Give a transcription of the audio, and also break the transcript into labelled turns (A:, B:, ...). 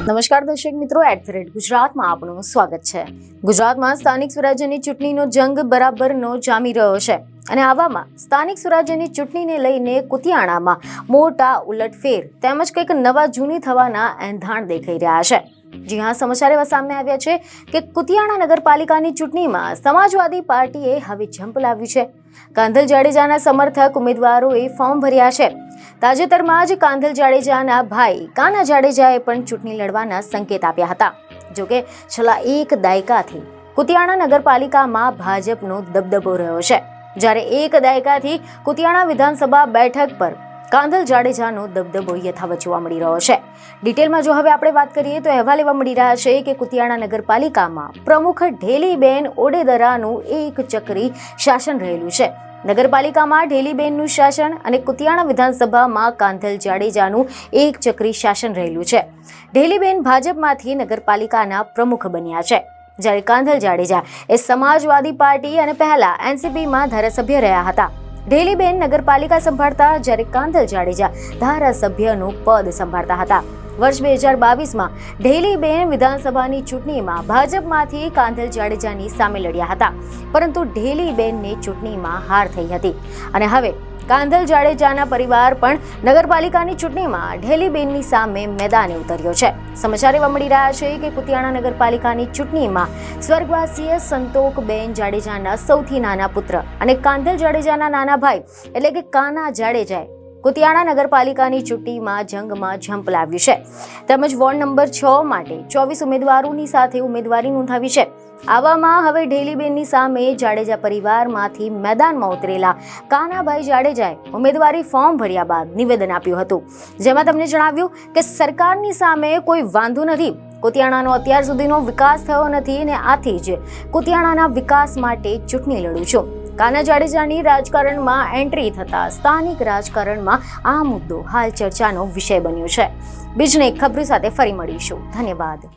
A: નમસ્કાર દર્શક મિત્રો, @ગુજરાતમાં આપનું સ્વાગત છે। ગુજરાતમાં સ્થાનિક સ્વરાજ્યની ચૂંટણીનો જંગ બરાબરનો જામી રહ્યો છે અને આવામાં સ્થાનિક સ્વરાજ્યની ચૂંટણીને લઈને કુતિયાણામાં મોટા ઉલટફેર તેમજ કંઈક નવા જૂની થવાના એંધાણ દેખાઈ રહ્યા છે। જી હા, સમાચાર એવા સામે આવ્યા છે કે કુતિયાણા નગરપાલિકાની ચૂંટણીમાં સમાજવાદી પાર્ટીએ હવે જંપ લાવ્યું છે। કાંધલ જાડેજાના સમર્થક ઉમેદવારોએ ફોર્મ ભર્યા છે। તાજેતરમાં જ કાંધલ જાડેજાના ભાઈ કાના જાડેજાએ પણ ચૂંટણી લડવાના સંકેત આપ્યા હતા। જોકે છેલ્લા એક દાયકાથી કુતિયાણા નગરપાલિકામાં ભાજપનો દબદબો રહ્યો છે, જ્યારે એક દાયકાથી કુતિયાણા વિધાનસભા બેઠક પર કાંધલ જાડેજાનો દબદબો યથાવત જોવા મળી રહ્યો છે। ડિટેલમાં જો હવે આપણે વાત કરીએ તો અહેવાલ એવા મળી રહ્યા છે કે કુતિયાણા નગરપાલિકામાં પ્રમુખ ઢેલીબેન ઓડેદરાનું એક ચક્રી શાસન રહેલું છે। નગરપાલિકામાં ઢેલીબેનનું શાસન અને કુતિયાણા વિધાનસભામાં કાંધલ જાડેજાનું એક ચક્રી શાસન રહેલું છે। ઢેલીબેન ભાજપમાંથી નગરપાલિકાના પ્રમુખ બન્યા છે, જ્યારે કાંધલ જાડેજા એ સમાજવાદી પાર્ટી અને પહેલા એનસીપીમાં ધારાસભ્ય રહ્યા હતા। ઢેલીબેન નગરપાલિકા સંભાળતા જ્યારે કાંધલ જાડેજા ધારાસભ્યનું પદ સંભાળતા હતા। વર્ષ 2022માં ઢેલીબેન વિધાનસભાની ચૂંટણીમાં ભાજપમાંથી કાંધલ જાડેજાની સામે લડ્યા હતા, પરંતુ ઢેલીબેનને ચૂંટણીમાં હાર થઈ હતી અને હવે કાંધલ જાડેજાના પરિવાર પણ નગરપાલિકાની ચૂંટણીમાં ઢેલીબેનની સામે મેદાને ઉતર્યો છે। સમાચાર એવા મળી રહ્યા છે કે કુતિયાણા નગરપાલિકાની ચૂંટણીમાં સ્વર્ગવાસીય સંતોકબેન જાડેજાના સૌથી નાના પુત્ર અને કાંધલ જાડેજાના નાના ભાઈ એટલે કે કાના જાડેજાએ કુતિયાણા નગરપાલિકાની ચૂંટણીમાં જંગમાં જંપ લાવ્યું છે, તેમજ વોર્ડ નંબર 6 માટે 24 ઉમેદવારોની સાથે ઉમેદવારી નોંધાવી છે। આવામાં હવે ઢેલીબેનની સામે જાડેજા પરિવારમાંથી મેદાનમાં ઉતરેલા કાનાભાઈ જાડેજાએ ઉમેદવારી ફોર્મ ભર્યા બાદ નિવેદન આપ્યું હતું, જેમાં તેમણે જણાવ્યું કે સરકારની સામે કોઈ વાંધો નથી, કુતિયાણાનો અત્યાર સુધીનો વિકાસ થયો નથી અને આથી જ કુતિયાણાના વિકાસ માટે ચૂંટણી લડું છું। કાના જાડેજાની રાજકારણમાં એન્ટ્રી થતા સ્થાનિક રાજકારણમાં આ મુદ્દો હાલ ચર્ચાનો વિષય બન્યો છે। બીજને ખબર સાથે ફરી મળીશું। ધન્યવાદ।